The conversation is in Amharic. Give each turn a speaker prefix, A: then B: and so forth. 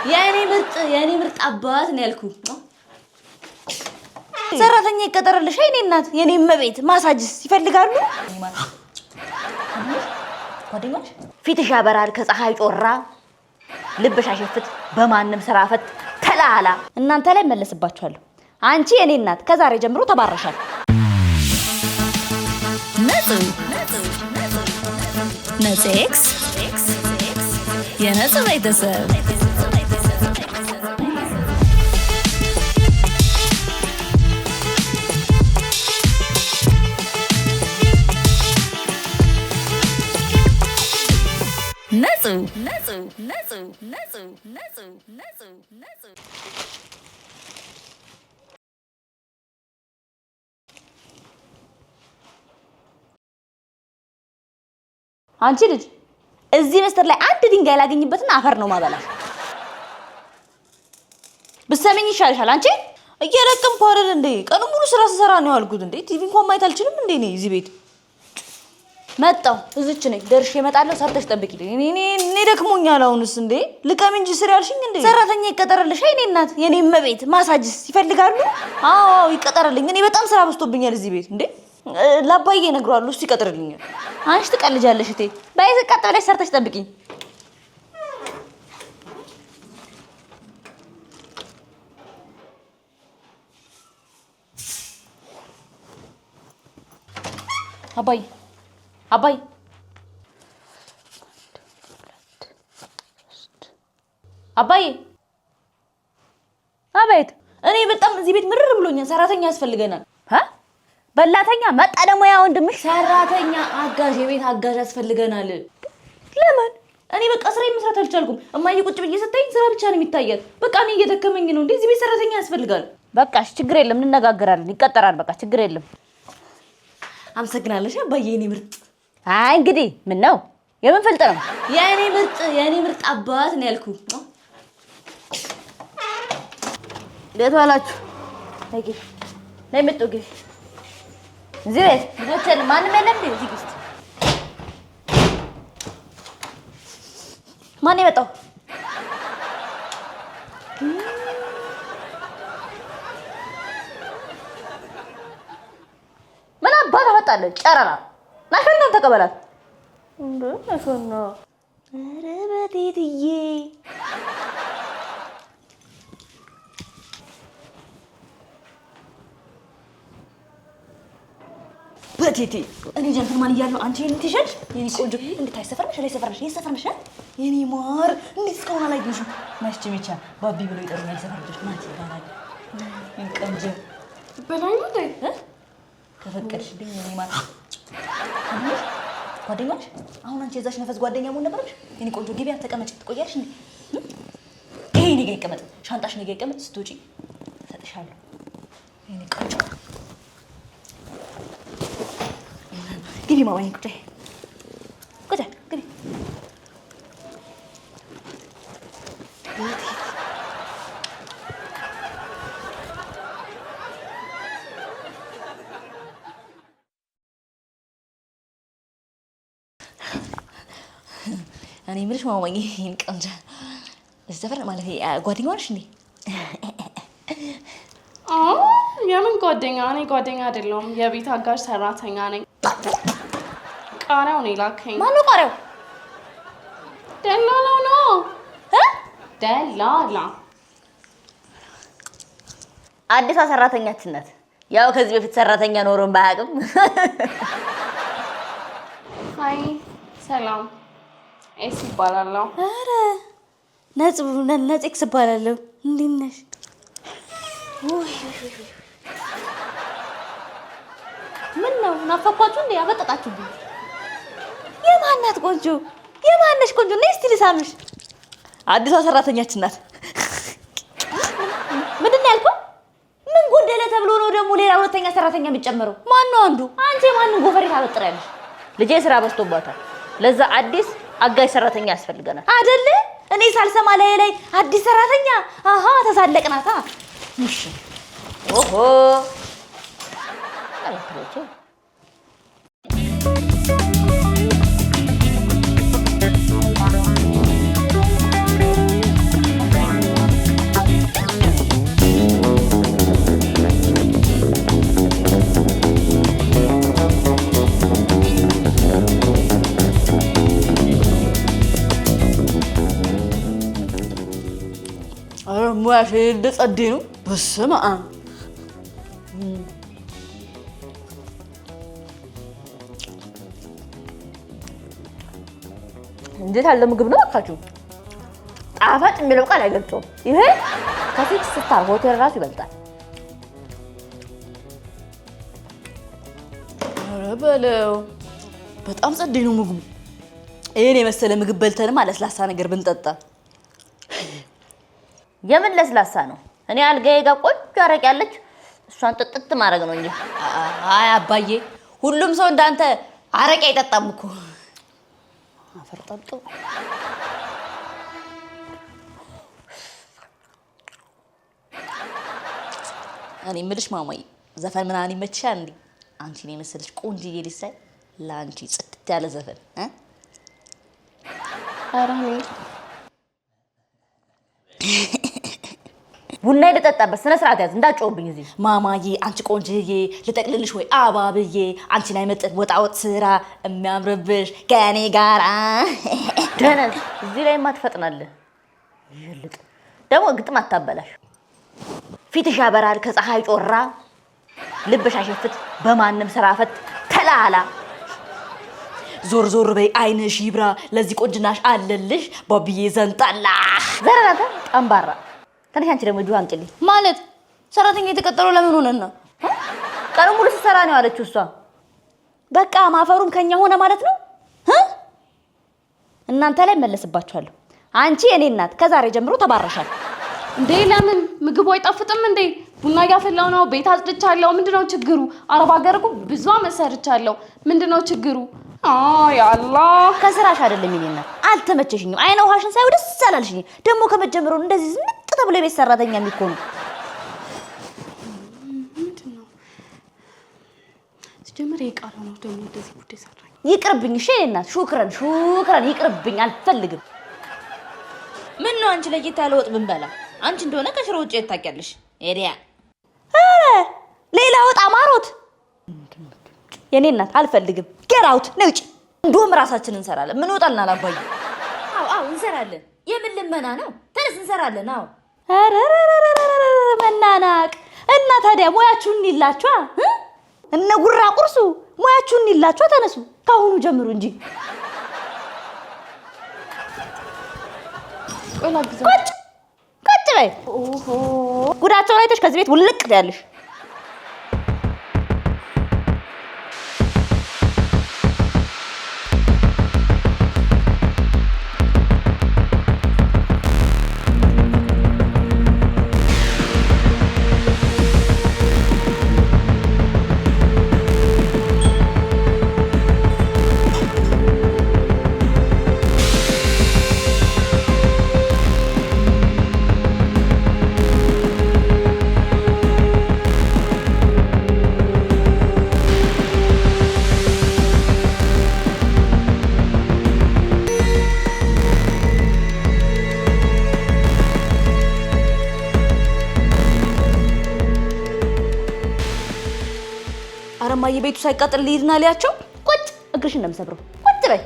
A: የኔ ምርጥ አባት ነው ያልኩ። ሰራተኛ ይቀጠርልሽ የኔ እናት የኔ መቤት ማሳጅስ ይፈልጋሉ? ጓደኛሽ ፊትሽ ያበራል ከፀሐይ ጮራ ልብሽ አይሸፍት በማንም ስራ ፈት ተላላ እናንተ ላይ መለስባችኋለሁ። አንቺ የኔ እናት ከዛሬ ጀምሮ ተባረሻል። ነጽ ኤክስ የነጽ ቤተሰብ አንቺ ልጅ እዚህ መስጠት ላይ አንድ ድንጋይ ላገኝበትና አፈር ነው ማበላሽ። ብትሰሚኝ ይሻልሻል። አንቺ እየለቀምኩ አይደል እንዴ? ቀኑ ሙሉ ስራ ስሰራ ነው ያልኩት እንዴ? ቲቪ እንኳን ማየት አልችልም እንዴ? እኔ እዚህ ቤት መጣሁ። እዚች ነኝ ደርሼ እመጣለሁ። ሰርተሽ ጠብቂልኝ። እኔ ደክሞኛል። አሁንስ እንዴ ልቀም እንጂ ስሪ ያልሽኝ እንዴ? ሰራተኛ ይቀጠርልሽ የኔ እናት የኔ መቤት ማሳጅስ ይፈልጋሉ? አዎ ይቀጠርልኝ። እኔ በጣም ስራ በዝቶብኛል እዚህ ቤት እንዴ። ላባዬ እነግረዋለሁ እሱ ይቀጥርልኛል። አንቺ ትቀልጃለሽ እቴ። በይ ቀጥ ብለሽ ሰርተሽ ጠብቂኝ። አባይ አባይ አቤት። እኔ በጣም እዚህ ቤት ምርር ብሎኛል። ሰራተኛ ያስፈልገናል። በላተኛ መጣ ደግሞ ያ ወንድምሽ ሰራተኛ አጋዥ የቤት አጋዥ ያስፈልገናል። ለምን? እኔ በቃ ስራ መስራት አልቻልኩም። እማዬ ቁጭ ብዬ ስታይ ስራ ብቻ ነው የሚታያት። በቃ እኔ እየደከመኝ ነው። እዚህ ቤት ሰራተኛ ያስፈልጋል። በቃ እሺ ችግር የለም እንነጋገራለን። ይቀጠራል። በቃ ችግር የለም። አመሰግናለሽ አባዬ የኔ ምርጥ። አይ እንግዲህ ምን ነው የምን ፍልጥ ነው? የኔ ምርጥ አባት ነው ያልኩ። እንዴት ዋላችሁ? ነይ መጡ ግቢ። እዚህ ቤት ልጆችን ማንም የለም እንዴ? እዚህ ውስጥ ማን የመጣው? ምን አባት አመጣለች? ጨረራ ናሽና ተቀበላት እንዴ? ናሽና ኧረ በቴትዬ በቴቴ እኔ ጀንትልማን እያለሁ አንቺ እንትሸሽ የኔ ቆንጆ እንዴት አይሰፈርሽ? ይሰፈርሽ የኔ ማር እንዴት እስካሁን አላየሽም? ማስቺ ብቻ ባቢ ብሎ ይጠሩኛል። ሰፈርሽ ናት ይባላል። እንቀንጀ በላይ ነው ከፈቀድሽልኝ የኔ ማር። ጓደኛሽ አሁን አንቺ የዛሽ ነፈስ ጓደኛ መሆን ነበርሽ? የኔ ቆንጆ ግቢያ ተቀመጭ። ትቆያለሽ እንዴ? ይሄ እኔ ጋር ይቀመጥ፣ ሻንጣሽ እኔ ጋር ይቀመጥ። ስትወጪ እሰጥሻለሁ የኔ ቆንጆ። ግቢ ማማዬ ቁጭ ግቢ። እኔ የምልሽ ማማዬ ይሄን ቆንጆ ሰፈር ማለት ጓደኛዋ ነሽ እንዴ?
B: የምን ጓደኛ? እኔ ጓደኛ አይደለሁም። የቤት አጋዥ ሰራተኛ ነኝ። ቃሪያው ነው የላከኝ።
A: ማነው ቃሪያው?
B: ደላላው ነው። ደላላ
A: አዲሷ ሰራተኛችን ናት። ያው ከዚህ በፊት ሰራተኛ ኖሮን ባያውቅም።
B: ሃይ ሰላም፣ ኤስ ይባላለሁ።
A: ኧረ ነጽ ይባላለሁ። እንዴት ነሽ? ምን ነው ናፈኳችሁ እንዴ? አፈጠጣችሁብኝ። የማናት ቆንጆ? የማነሽ ቆንጆ? ነይ እስቲ ልሳምሽ። አዲሷ ሰራተኛችን ናት። ምንድን ነው ያልከው? ምን ጎደለ ተብሎ ነው ደግሞ ሌላ ሁለተኛ ሰራተኛ የሚጨመረው? ማን ነው አንዱ? አንቺ ማንን ጎፈሬ ታበጥሪያለሽ? ልጄ ስራ በዝቶባታል። ለዛ አዲስ አጋዥ ሰራተኛ ያስፈልገናል አይደለ? እኔ ሳልሰማ ላይ አዲስ ሰራተኛ። አሃ ተሳለቅናታ። እሺ ኦሆ አለች። ሙያሽ እንደጸዴ ነው። በስመ አብ እንዴት ያለ ምግብ ነው አካችሁ! ጣፋጭ የሚለው ቃል አይገልጸውም። ይሄ ከፊክስ ስታር ሆቴል ራሱ ይበልጣል። ኧረ በለው በጣም ጸዴ ነው ምግቡ። ይሄን የመሰለ ምግብ በልተንማ ለስላሳ ነገር ብንጠጣ። የምን ለስላሳ ነው? እኔ አልጋዬ ጋር ቆንጆ አረቄ ያለች እሷን ጥጥት ማድረግ ነው እንጂ። አይ አባዬ፣ ሁሉም ሰው እንዳንተ አረቄ አይጠጣም እኮ። አፈርጣጡ እኔ የምልሽ ማማዬ፣ ዘፈን ምናምን ይመችሻል እንዴ? አንቺን የመሰለሽ ቆንጆዬ ልጅ ሳይ ለአንቺ ጽድት ያለ ዘፈን ቡና ልጠጣበት ስነ ስርዓት ያዝ፣ እንዳትጮህብኝ እዚህ። ማማዬ አንቺ ቆንጆዬ ልጠቅልልሽ ወይ አባብዬ፣ አንቺ ላይ መጠን ወጣወጥ ስራ የሚያምርብሽ ከኔ ጋራ ደነስ። እዚህ ላይማ ትፈጥናለህ። ይልጥ ደግሞ ግጥም አታበላሽ። ፊትሽ ያበራል ከፀሐይ ጮራ፣ ልብሽ አይሸፍት በማንም ስራ ፈት ተላላ። ዞር ዞር በይ አይንሽ ይብራ፣ ለዚህ ቆንጅናሽ አለልሽ ቦብዬ ዘንጣላ። ዘራራተ ጠምባራ ታዲያ አንቺ ደግሞ ጁ አንጭልኝ ማለት ሰራተኛ የተቀጠረው ለምን ሆነና? ቀኑ ሙሉ ስትሰራ ነው ያለችው እሷ። በቃ ማፈሩም ከኛ ሆነ ማለት ነው። እናንተ ላይ መለስባችኋለሁ። አንቺ የኔ እናት ከዛሬ ጀምሮ ተባረሻል።
B: እንዴ ለምን ምግቡ አይጣፍጥም እንዴ? ቡና እያፈላው ነው፣ ቤት አጽድቻለሁ። ምንድነው ችግሩ? አረብ ሀገር እኮ ብዙ መሰርቻለሁ። ምንድነው ችግሩ? አይ አላህ
A: ከስራሽ አይደለም የኔ እናት። አልተመቸሽኝም። አይነ ውሃሽን ሳይው ደስ አላልሽኝ። ደግሞ ከመጀመሩ እንደዚህ ዝምጥ ተብሎ ቤት ሰራተኛ የሚኮኑ
B: ምንድነው? ሲጀምር ይቃራ ነው ደግሞ እንደዚህ ጉዴ ሰራኝ።
A: ይቅርብኝ እሺ የኔ እናት። ሹክራን ይቅርብኝ፣ አልፈልግም። ምን ነው አንቺ ለጌታ ያለ ወጥ ብንበላ? አንቺ እንደሆነ ከሽሮ ውጭ ታውቂያለሽ። ኤሪያ አረ ሌላ ወጥ አማሮት የኔ እናት አልፈልግም። ጌራውት ነው ውጪ። እንደውም ራሳችንን እንሰራለን። ምን ወጣልናል አባዬ? አው እንሰራለን። የምን ልመና ነው? ተነስ እንሰራለን። አው አረ መናናቅ እና ታዲያ ሙያችሁን ይላችኋ እነ ጉራ ቁርሱ ሙያችሁን ይላችኋ። ተነሱ ካሁኑ ጀምሩ እንጂ ቁጭ በይ። ኦሆ ጉዳቸውን አይተሽ ከዚህ ቤት ውልቅ ያለሽ። አረማዬ ቤቱ ሳይቃጠል ሊድና ሊያቸው ቁጭ እግርሽን ነው የምሰብረው። ቁጭ በይ።